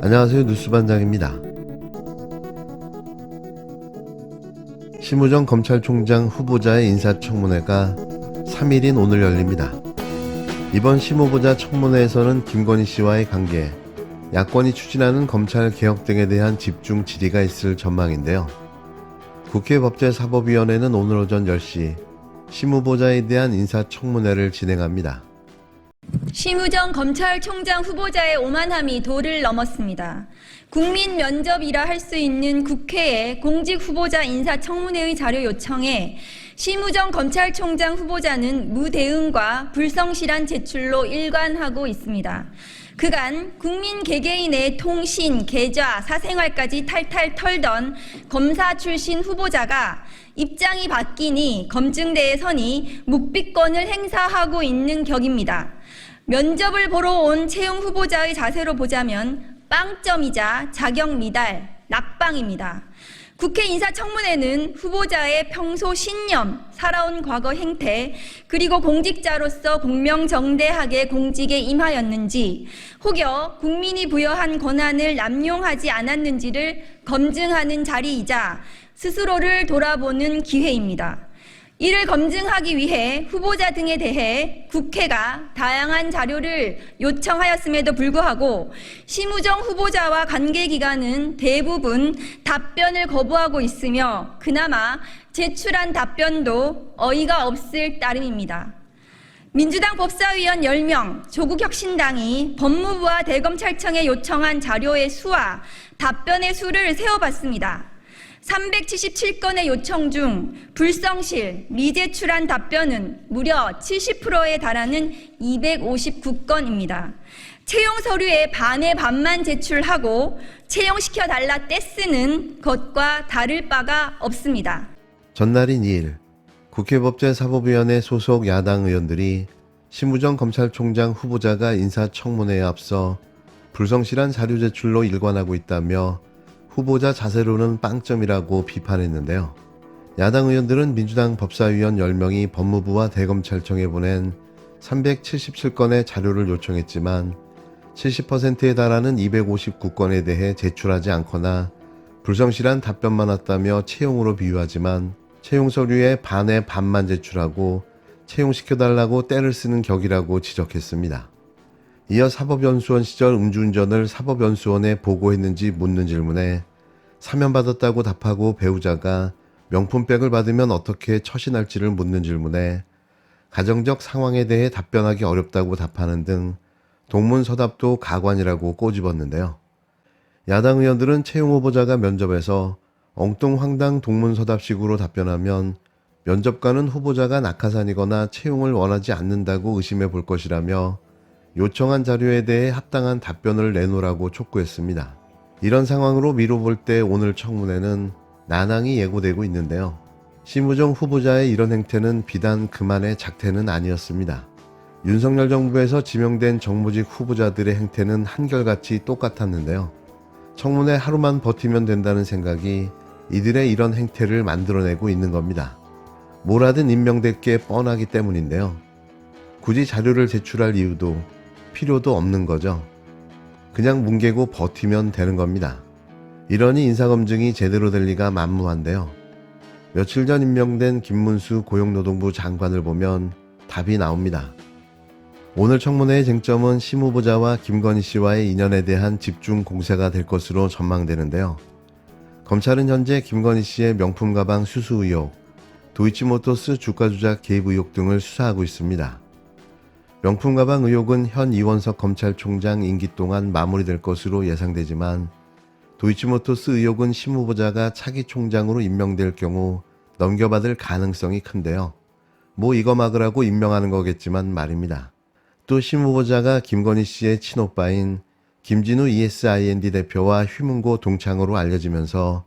안녕하세요. 뉴스반장입니다. 심우정 검찰총장 후보자의 인사청문회가 3일인 오늘 열립니다. 이번 심후보자 청문회에서는 김건희 씨와의 관계, 야권이 추진하는 검찰 개혁 등에 대한 집중 질의가 있을 전망인데요. 국회 법제사법위원회는 오늘 오전 10시 심후보자에 대한 인사청문회를 진행합니다. 심우정 검찰총장 후보자의 오만함이 도를 넘었습니다. 국민 면접이라 할 수 있는 국회의 공직 후보자 인사청문회의 자료 요청에 심우정 검찰총장 후보자는 무대응과 불성실한 제출로 일관하고 있습니다. 그간 국민 개개인의 통신, 계좌, 사생활까지 탈탈 털던 검사 출신 후보자가 입장이 바뀌니 검증대에 서니 묵비권을 행사하고 있는 격입니다. 면접을 보러 온 채용 후보자의 자세로 보자면 빵점이자 자격 미달, 낙방입니다. 국회 인사청문회는 후보자의 평소 신념, 살아온 과거 행태, 그리고 공직자로서 공명정대하게 공직에 임하였는지, 혹여 국민이 부여한 권한을 남용하지 않았는지를 검증하는 자리이자 스스로를 돌아보는 기회입니다. 이를 검증하기 위해 후보자 등에 대해 국회가 다양한 자료를 요청하였음에도 불구하고 심우정 후보자와 관계기관은 대부분 답변을 거부하고 있으며 그나마 제출한 답변도 어이가 없을 따름입니다. 민주당 법사위원 10명, 조국혁신당이 법무부와 대검찰청에 요청한 자료의 수와 답변의 수를 세어봤습니다. 377건의 요청 중 불성실, 미제출한 답변은 무려 70%에 달하는 259건입니다. 채용 서류의 반의 반만 제출하고 채용시켜달라 떼쓰는 것과 다를 바가 없습니다. 전날인 2일 국회 법제사법위원회 소속 야당 의원들이 심우정 검찰총장 후보자가 인사청문회에 앞서 불성실한 자료 제출로 일관하고 있다며 후보자 자세로는 빵점이라고 비판했는데요. 야당 의원들은 민주당 법사위원 10명이 법무부와 대검찰청에 보낸 377건의 자료를 요청했지만 70%에 달하는 259건에 대해 제출하지 않거나 불성실한 답변만 왔다며 채용으로 비유하지만 채용 서류의 반의 반만 제출하고 채용시켜달라고 떼를 쓰는 격이라고 지적했습니다. 이어 사법연수원 시절 음주운전을 사법연수원에 보고했는지 묻는 질문에 사면받았다고 답하고 배우자가 명품백을 받으면 어떻게 처신할지를 묻는 질문에 가정적 상황에 대해 답변하기 어렵다고 답하는 등 동문서답도 가관이라고 꼬집었는데요. 야당 의원들은 채용 후보자가 면접에서 엉뚱황당 동문서답식으로 답변하면 면접관은 후보자가 낙하산이거나 채용을 원하지 않는다고 의심해 볼 것이라며 요청한 자료에 대해 합당한 답변을 내놓으라고 촉구했습니다. 이런 상황으로 미뤄볼 때 오늘 청문회는 난항이 예고되고 있는데요. 심우정 후보자의 이런 행태는 비단 그만의 작태는 아니었습니다. 윤석열 정부에서 지명된 정무직 후보자들의 행태는 한결같이 똑같았는데요. 청문회 하루만 버티면 된다는 생각이 이들의 이런 행태를 만들어내고 있는 겁니다. 뭘 하든 임명될 게 뻔하기 때문인데요. 굳이 자료를 제출할 이유도 필요도 없는 거죠. 그냥 뭉개고 버티면 되는 겁니다. 이러니 인사검증이 제대로 될 리가 만무한데요. 며칠 전 임명된 김문수 고용노동부 장관을 보면 답이 나옵니다. 오늘 청문회의 쟁점은 심후보자와 김건희 씨와의 인연에 대한 집중 공세가 될 것으로 전망되는데요. 검찰은 현재 김건희 씨의 명품 가방 수수 의혹, 도이치모터스 주가 조작 개입 의혹 등을 수사하고 있습니다. 명품 가방 의혹은 현 이원석 검찰총장 임기 동안 마무리될 것으로 예상되지만 도이치모터스 의혹은 심후보자가 차기 총장으로 임명될 경우 넘겨받을 가능성이 큰데요. 뭐 이거 막으라고 임명하는 거겠지만 말입니다. 또 심후보자가 김건희 씨의 친오빠인 김진우 ESIND 대표와 휘문고 동창으로 알려지면서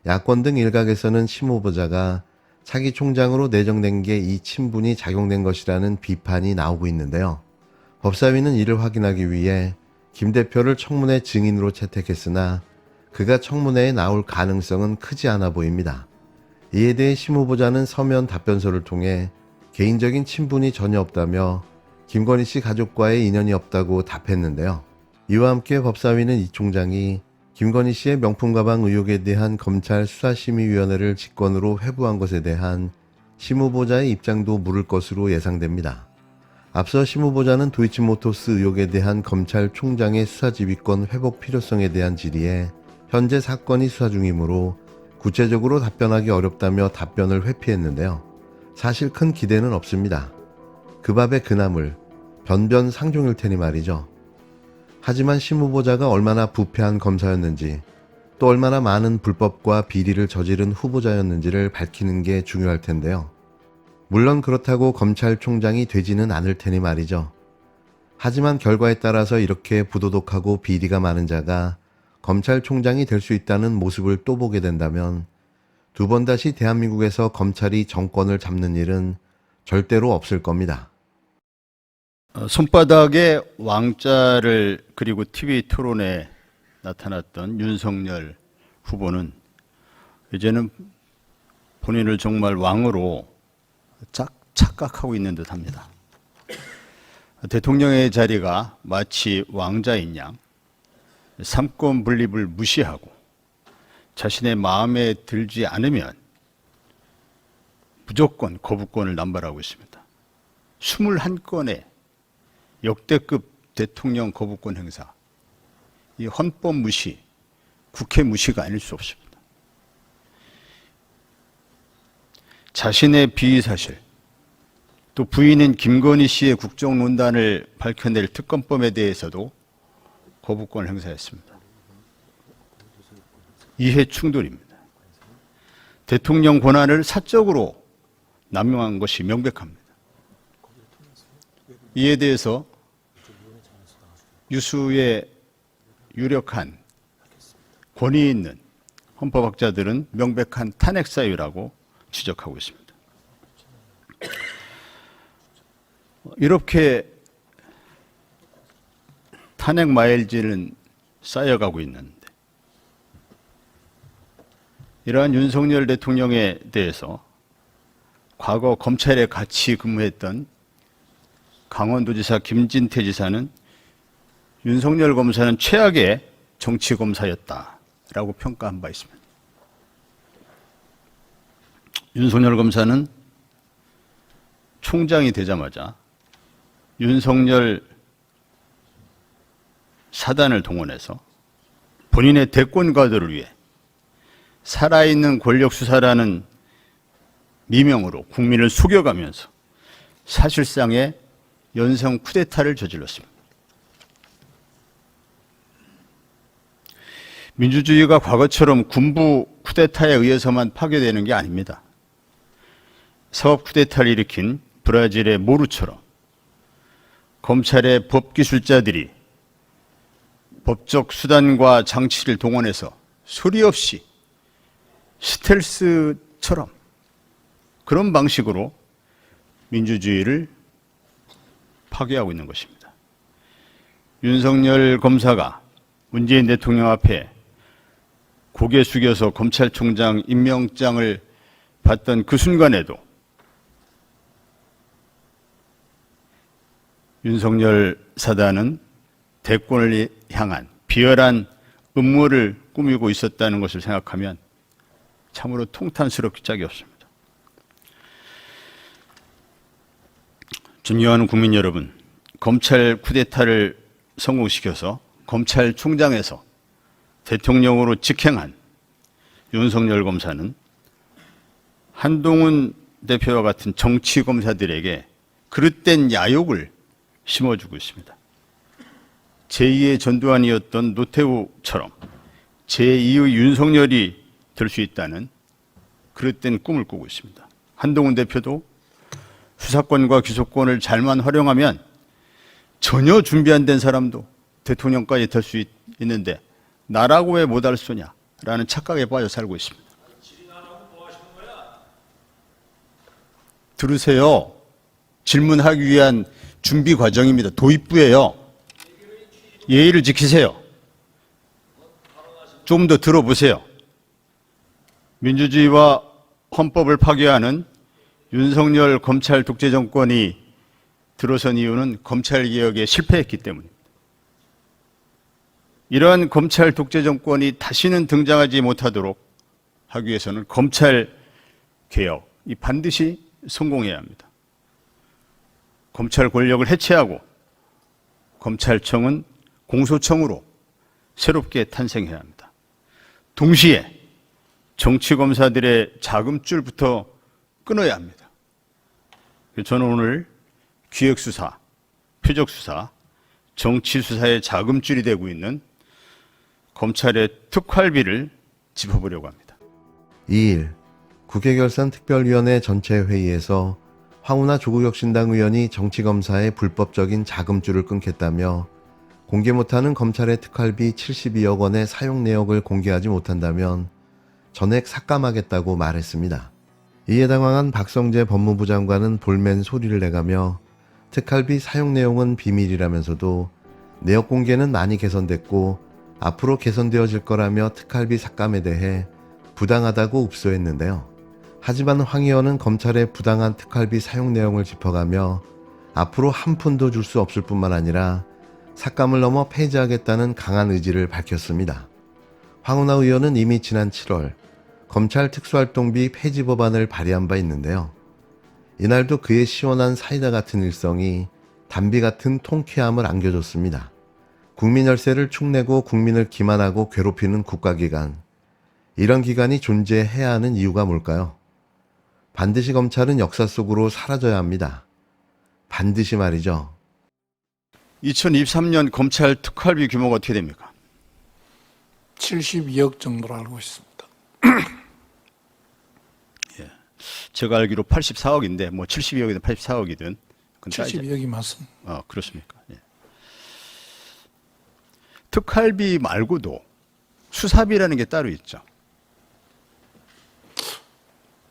야권 등 일각에서는 심후보자가 차기 총장으로 내정된 게 이 친분이 작용된 것이라는 비판이 나오고 있는데요. 법사위는 이를 확인하기 위해 김 대표를 청문회 증인으로 채택했으나 그가 청문회에 나올 가능성은 크지 않아 보입니다. 이에 대해 심 후보자는 서면 답변서를 통해 개인적인 친분이 전혀 없다며 김건희 씨 가족과의 인연이 없다고 답했는데요. 이와 함께 법사위는 이 총장이 김건희 씨의 명품 가방 의혹에 대한 검찰 수사심의위원회를 직권으로 회부한 것에 대한 심 후보자의 입장도 물을 것으로 예상됩니다. 앞서 심 후보자는 도이치모터스 의혹에 대한 검찰총장의 수사지휘권 회복 필요성에 대한 질의에 현재 사건이 수사 중이므로 구체적으로 답변하기 어렵다며 답변을 회피했는데요. 사실 큰 기대는 없습니다. 그 밥의 그 나물, 변변 상종일 테니 말이죠. 하지만 심 후보자가 얼마나 부패한 검사였는지, 또 얼마나 많은 불법과 비리를 저지른 후보자였는지를 밝히는 게 중요할 텐데요. 물론 그렇다고 검찰총장이 되지는 않을 테니 말이죠. 하지만 결과에 따라서 이렇게 부도덕하고 비리가 많은 자가 검찰총장이 될 수 있다는 모습을 또 보게 된다면 두 번 다시 대한민국에서 검찰이 정권을 잡는 일은 절대로 없을 겁니다. 손바닥에 왕자를 그리고 TV 토론에 나타났던 윤석열 후보는 이제는 본인을 정말 왕으로 착각하고 있는 듯합니다. 대통령의 자리가 마치 왕자인 양 삼권 분립을 무시하고 자신의 마음에 들지 않으면 무조건 거부권을 남발하고 있습니다. 21건의 역대급 대통령 거부권 행사, 이 헌법 무시, 국회 무시가 아닐 수 없습니다. 자신의 비위사실, 또 부인인 김건희 씨의 국정농단을 밝혀낼 특검법에 대해서도 거부권을 행사했습니다. 이해 충돌입니다. 대통령 권한을 사적으로 남용한 것이 명백합니다. 이에 대해서 유수의 유력한 권위 있는 헌법학자들은 명백한 탄핵 사유라고 지적하고 있습니다. 이렇게 탄핵 마일지는 쌓여가고 있는데 이러한 윤석열 대통령에 대해서 과거 검찰에 같이 근무했던 강원도지사 김진태 지사는 윤석열 검사는 최악의 정치검사였다라고 평가한 바 있습니다. 윤석열 검사는 총장이 되자마자 윤석열 사단을 동원해서 본인의 대권과도를 위해 살아있는 권력수사라는 미명으로 국민을 속여가면서 사실상의 연성 쿠데타를 저질렀습니다. 민주주의가 과거처럼 군부 쿠데타에 의해서만 파괴되는 게 아닙니다. 사법 쿠데타를 일으킨 브라질의 모루처럼 검찰의 법기술자들이 법적 수단과 장치를 동원해서 소리 없이 스텔스처럼 그런 방식으로 민주주의를 파괴하고 있는 것입니다. 윤석열 검사가 문재인 대통령 앞에 고개 숙여서 검찰총장 임명장을 받던 그 순간에도 윤석열 사단은 대권을 향한 비열한 음모를 꾸미고 있었다는 것을 생각하면 참으로 통탄스럽기 짝이 없습니다. 존경하는 국민 여러분, 검찰 쿠데타를 성공시켜서 검찰총장에서 대통령으로 직행한 윤석열 검사는 한동훈 대표와 같은 정치검사들에게 그릇된 야욕을 심어주고 있습니다. 제2의 전두환이었던 노태우처럼 제2의 윤석열이 될 수 있다는 그릇된 꿈을 꾸고 있습니다. 한동훈 대표도 수사권과 기소권을 잘만 활용하면 전혀 준비 안 된 사람도 대통령까지 될 수 있는데 나라고 왜 못할 수냐라는 착각에 빠져 살고 있습니다. 들으세요. 질문하기 위한 준비 과정입니다. 도입부예요. 예의를 지키세요. 좀 더 들어보세요. 민주주의와 헌법을 파괴하는 윤석열 검찰 독재 정권이 들어선 이유는 검찰개혁에 실패했기 때문입니다. 이러한 검찰 독재 정권이 다시는 등장하지 못하도록 하기 위해서는 검찰 개혁이 반드시 성공해야 합니다. 검찰 권력을 해체하고 검찰청은 공소청으로 새롭게 탄생해야 합니다. 동시에 정치검사들의 자금줄부터 끊어야 합니다. 저는 오늘 기획수사, 표적수사, 정치수사의 자금줄이 되고 있는 검찰의 특활비를 짚어보려고 합니다. 2일 국회 결산특별위원회 전체 회의에서 황운하 조국혁신당 의원이 정치검사의 불법적인 자금줄을 끊겠다며 공개 못하는 검찰의 특활비 72억 원의 사용 내역을 공개하지 못한다면 전액 삭감하겠다고 말했습니다. 이에 당황한 박성재 법무부 장관은 볼멘 소리를 내가며 특활비 사용 내용은 비밀이라면서도 내역 공개는 많이 개선됐고 앞으로 개선되어질 거라며 특활비 삭감에 대해 부당하다고 읍소했는데요. 하지만 황 의원은 검찰의 부당한 특활비 사용 내용을 짚어가며 앞으로 한 푼도 줄 수 없을 뿐만 아니라 삭감을 넘어 폐지하겠다는 강한 의지를 밝혔습니다. 황운하 의원은 이미 지난 7월 검찰 특수활동비 폐지 법안을 발의한 바 있는데요. 이날도 그의 시원한 사이다 같은 일성이 담비 같은 통쾌함을 안겨줬습니다. 국민 열세를 축내고 국민을 기만하고 괴롭히는 국가기관. 이런 기관이 존재해야 하는 이유가 뭘까요? 반드시 검찰은 역사 속으로 사라져야 합니다. 반드시 말이죠. 2023년 검찰 특활비 규모가 어떻게 됩니까? 72억 정도로 알고 있습니다. 제가 알기로 84억인데 뭐 72억이든 84억이든 72억이 맞습니다. 그렇습니까? 예. 특활비 말고도 수사비라는 게 따로 있죠.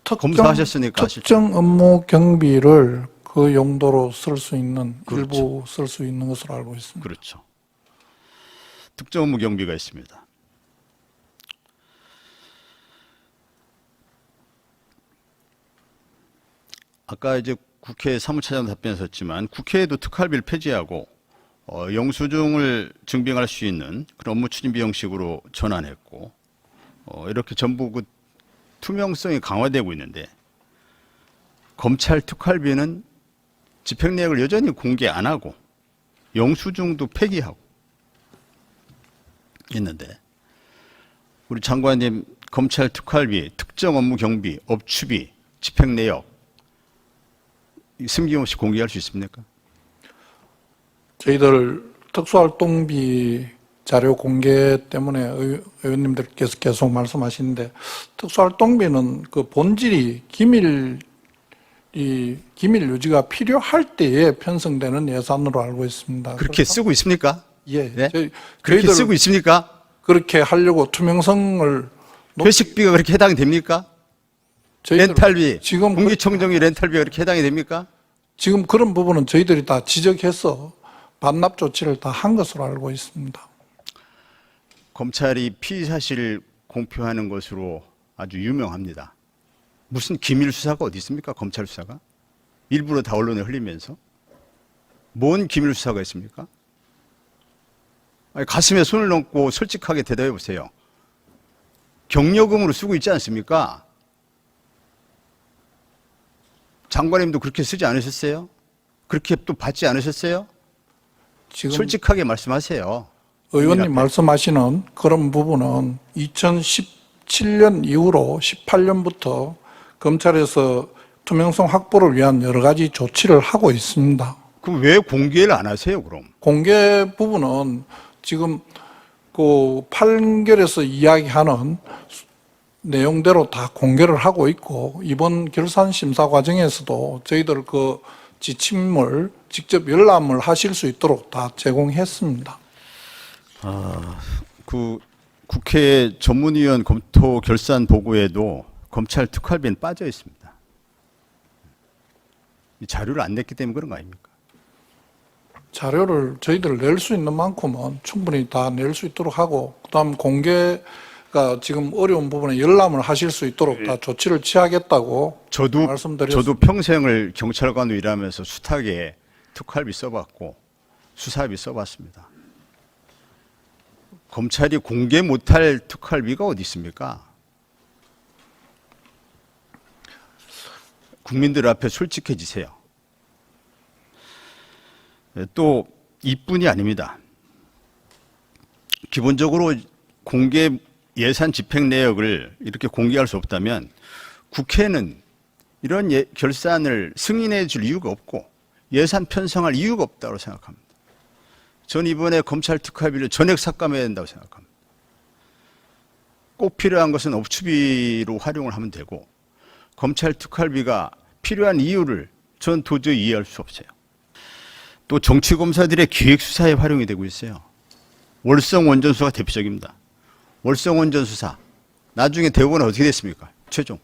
검사하셨으니까 아시죠? 특정 업무 경비를 그 용도로 쓸 수 있는 그렇죠. 일부 쓸 수 있는 것으로 알고 있습니다. 그렇죠. 특정 업무 경비가 있습니다. 아까 이제 국회 사무차장 답변하셨지만 국회에도 특활비를 폐지하고 영수증을 증빙할 수 있는 그런 업무 추진비 형식으로 전환했고 이렇게 전부 그 투명성이 강화되고 있는데 검찰 특활비는 집행 내역을 여전히 공개 안 하고 영수증도 폐기하고 있는데 우리 장관님 검찰 특활비, 특정 업무 경비, 업추비, 집행 내역 숨김없이 공개할 수 있습니까? 저희들 특수활동비 자료 공개 때문에 의원님들께서 계속 말씀하시는데 특수활동비는 그 본질이 기밀 유지가 필요할 때에 편성되는 예산으로 알고 있습니다. 그렇게 쓰고 있습니까? 예, 네? 그렇게 저희들 쓰고 있습니까? 그렇게 하려고 투명성을 회식비가 그렇게 해당이 됩니까? 렌탈비, 지금 공기청정비 렌탈비가 그렇게 해당이 됩니까? 지금 그런 부분은 저희들이 다 지적해서 반납 조치를 다 한 것으로 알고 있습니다. 검찰이 피의 사실을 공표하는 것으로 아주 유명합니다. 무슨 기밀 수사가 어디 있습니까? 검찰 수사가? 일부러 다 언론에 흘리면서. 뭔 기밀 수사가 있습니까? 아니, 가슴에 손을 얹고 솔직하게 대답해 보세요. 경력금으로 쓰고 있지 않습니까? 장관님도 그렇게 쓰지 않으셨어요? 그렇게 또 받지 않으셨어요? 지금 솔직하게 말씀하세요. 의원님 말씀하시는 그런 부분은 2017년 이후로 18년부터 검찰에서 투명성 확보를 위한 여러 가지 조치를 하고 있습니다. 그럼 왜 공개를 안 하세요, 그럼? 공개 부분은 지금 그 판결에서 이야기하는 내용대로 다 공개를 하고 있고 이번 결산 심사 과정에서도 저희들 그 지침을 직접 열람을 하실 수 있도록 다 제공했습니다. 그 국회 전문위원 검토 결산 보고에도 검찰 특활비는 빠져 있습니다. 이 자료를 안 냈기 때문에 그런 거 아닙니까? 자료를 저희들 낼 수 있는 만큼은 충분히 다 낼 수 있도록 하고 그다음 공개가 지금 어려운 부분에 열람을 하실 수 있도록 다 조치를 취하겠다고 말씀드렸습니다. 저도 평생을 경찰관으로 일하면서 숱하게 특활비 써봤고 수사비 써봤습니다. 검찰이 공개 못할 특활비가 어디 있습니까? 국민들 앞에 솔직해지세요. 또 이뿐이 아닙니다. 기본적으로 공개 예산 집행 내역을 이렇게 공개할 수 없다면 국회는 이런 결산을 승인해 줄 이유가 없고 예산 편성할 이유가 없다고 생각합니다. 전 이번에 검찰 특활비를 전액 삭감해야 된다고 생각합니다. 꼭 필요한 것은 업추비로 활용을 하면 되고 검찰 특활비가 필요한 이유를 전 도저히 이해할 수 없어요. 또 정치검사들의 기획수사에 활용이 되고 있어요. 월성 원전수사가 대표적입니다. 월성 원전수사 나중에 대법원은 어떻게 됐습니까? 최종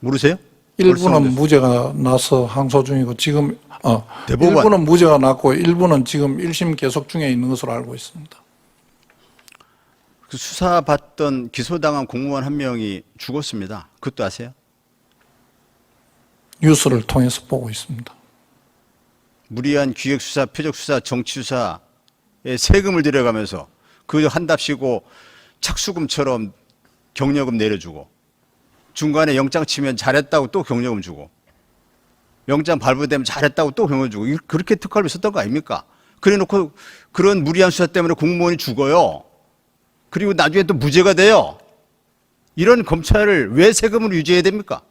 모르세요? 일부는 무죄가 나서 항소 중이고 지금 대법원. 일부는 무죄가 났고 일부는 지금 1심 계속 중에 있는 것으로 알고 있습니다. 그 수사받던 기소당한 공무원 한 명이 죽었습니다. 그것도 아세요? 뉴스를 통해서 보고 있습니다. 무리한 기획수사, 표적수사, 정치수사에 세금을 들여가면서 그 한답시고 착수금처럼 경력금 내려주고 중간에 영장 치면 잘했다고 또 경력금 주고 영장 발부되면 잘했다고 또 경력금 주고 그렇게 특활비 썼던 거 아닙니까? 그래놓고 그런 무리한 수사 때문에 공무원이 죽어요. 그리고 나중에 또 무죄가 돼요. 이런 검찰을 왜 세금으로 유지해야 됩니까?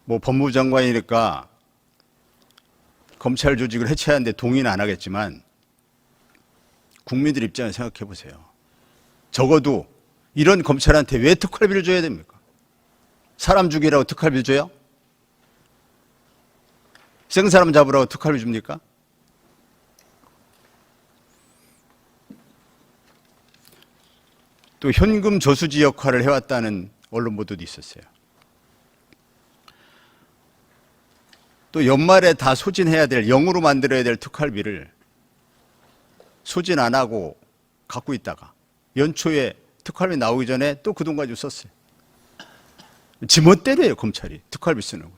뭐 법무부 장관이니까 검찰 조직을 해체하는데 동의는 안 하겠지만 국민들 입장을 생각해 보세요. 적어도 이런 검찰한테 왜 특활비를 줘야 됩니까? 사람 죽이라고 특활비 줘요? 생사람 잡으라고 특활비 줍니까? 또 현금 저수지 역할을 해왔다는 언론 보도도 있었어요. 또 연말에 다 소진해야 될, 영으로 만들어야 될 특활비를 소진 안 하고 갖고 있다가 연초에 특활비 나오기 전에 또 그 돈 가지고 썼어요. 지멋대로예요, 검찰이 특활비 쓰는 거.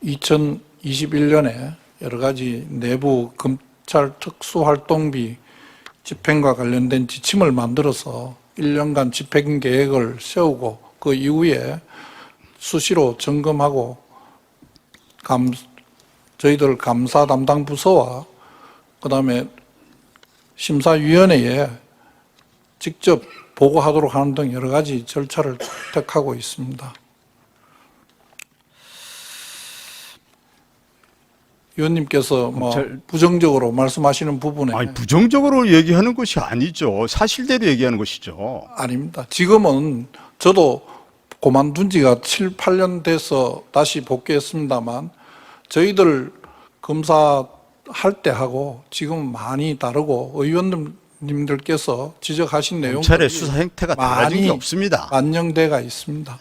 2021년에 여러 가지 내부 검찰 특수활동비 집행과 관련된 지침을 만들어서 1년간 집행 계획을 세우고 그 이후에 수시로 점검하고 저희들 감사 담당 부서와 그다음에 심사위원회에 직접 보고하도록 하는 등 여러 가지 절차를 택하고 있습니다. 위원님께서 뭐 부정적으로 말씀하시는 부분에 아니, 부정적으로 얘기하는 것이 아니죠. 사실대로 얘기하는 것이죠. 아닙니다. 지금은 저도 그만둔 지가 7, 8년 돼서 다시 복귀했습니다만 저희들 검사할 때하고 지금 많이 다르고 의원님들께서 지적하신 내용 검찰의 수사 행태가 달라진 게 많이 없습니다. 반영돼가 있습니다.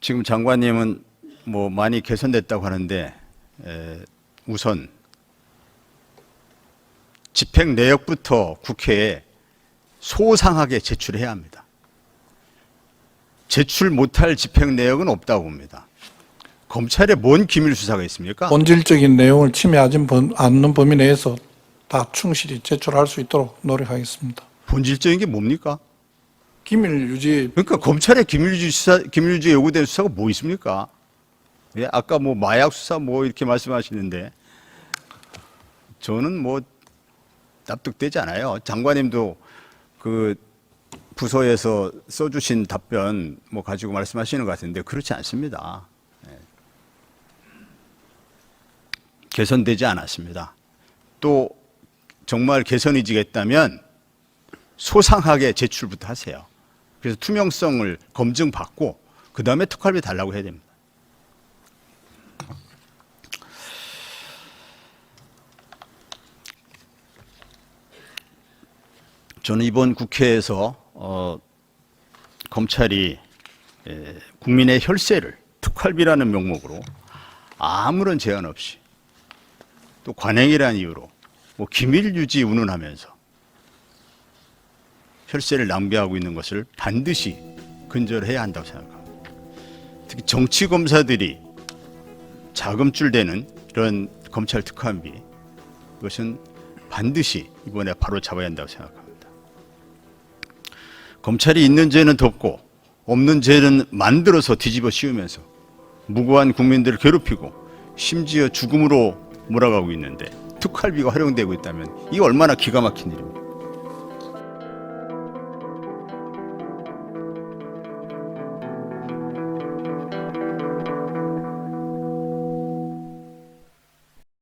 지금 장관님은 뭐 많이 개선됐다고 하는데 우선 집행 내역부터 국회에 소상하게 제출해야 합니다. 제출 못할 집행 내역은 없다고 봅니다. 검찰에 뭔 기밀 수사가 있습니까? 본질적인 내용을 침해하지 않는 범위 내에서 다 충실히 제출할 수 있도록 노력하겠습니다. 본질적인 게 뭡니까? 기밀 유지 그러니까 검찰의 기밀유지 요구된 수사가 뭐 있습니까? 예, 아까 뭐 마약 수사 뭐 이렇게 말씀하시는데 저는 뭐 납득되지 않아요. 장관님도 그 부서에서 써주신 답변 뭐 가지고 말씀하시는 것 같은데 그렇지 않습니다. 예. 개선되지 않았습니다. 또 정말 개선 의지가 있다면 소상하게 제출부터 하세요. 그래서 투명성을 검증받고 그 다음에 특활비 달라고 해야 됩니다. 저는 이번 국회에서 검찰이 국민의 혈세를 특활비라는 명목으로 아무런 제한 없이 또 관행이라는 이유로 뭐 기밀 유지 운운하면서 혈세를 낭비하고 있는 것을 반드시 근절해야 한다고 생각합니다. 특히 정치 검사들이 자금줄 되는 이런 검찰 특활비, 이것은 반드시 이번에 바로 잡아야 한다고 생각합니다. 검찰이 있는 죄는 덮고 없는 죄는 만들어서 뒤집어 씌우면서 무고한 국민들을 괴롭히고 심지어 죽음으로 몰아가고 있는데 특활비가 활용되고 있다면 이게 얼마나 기가 막힌 일입니까?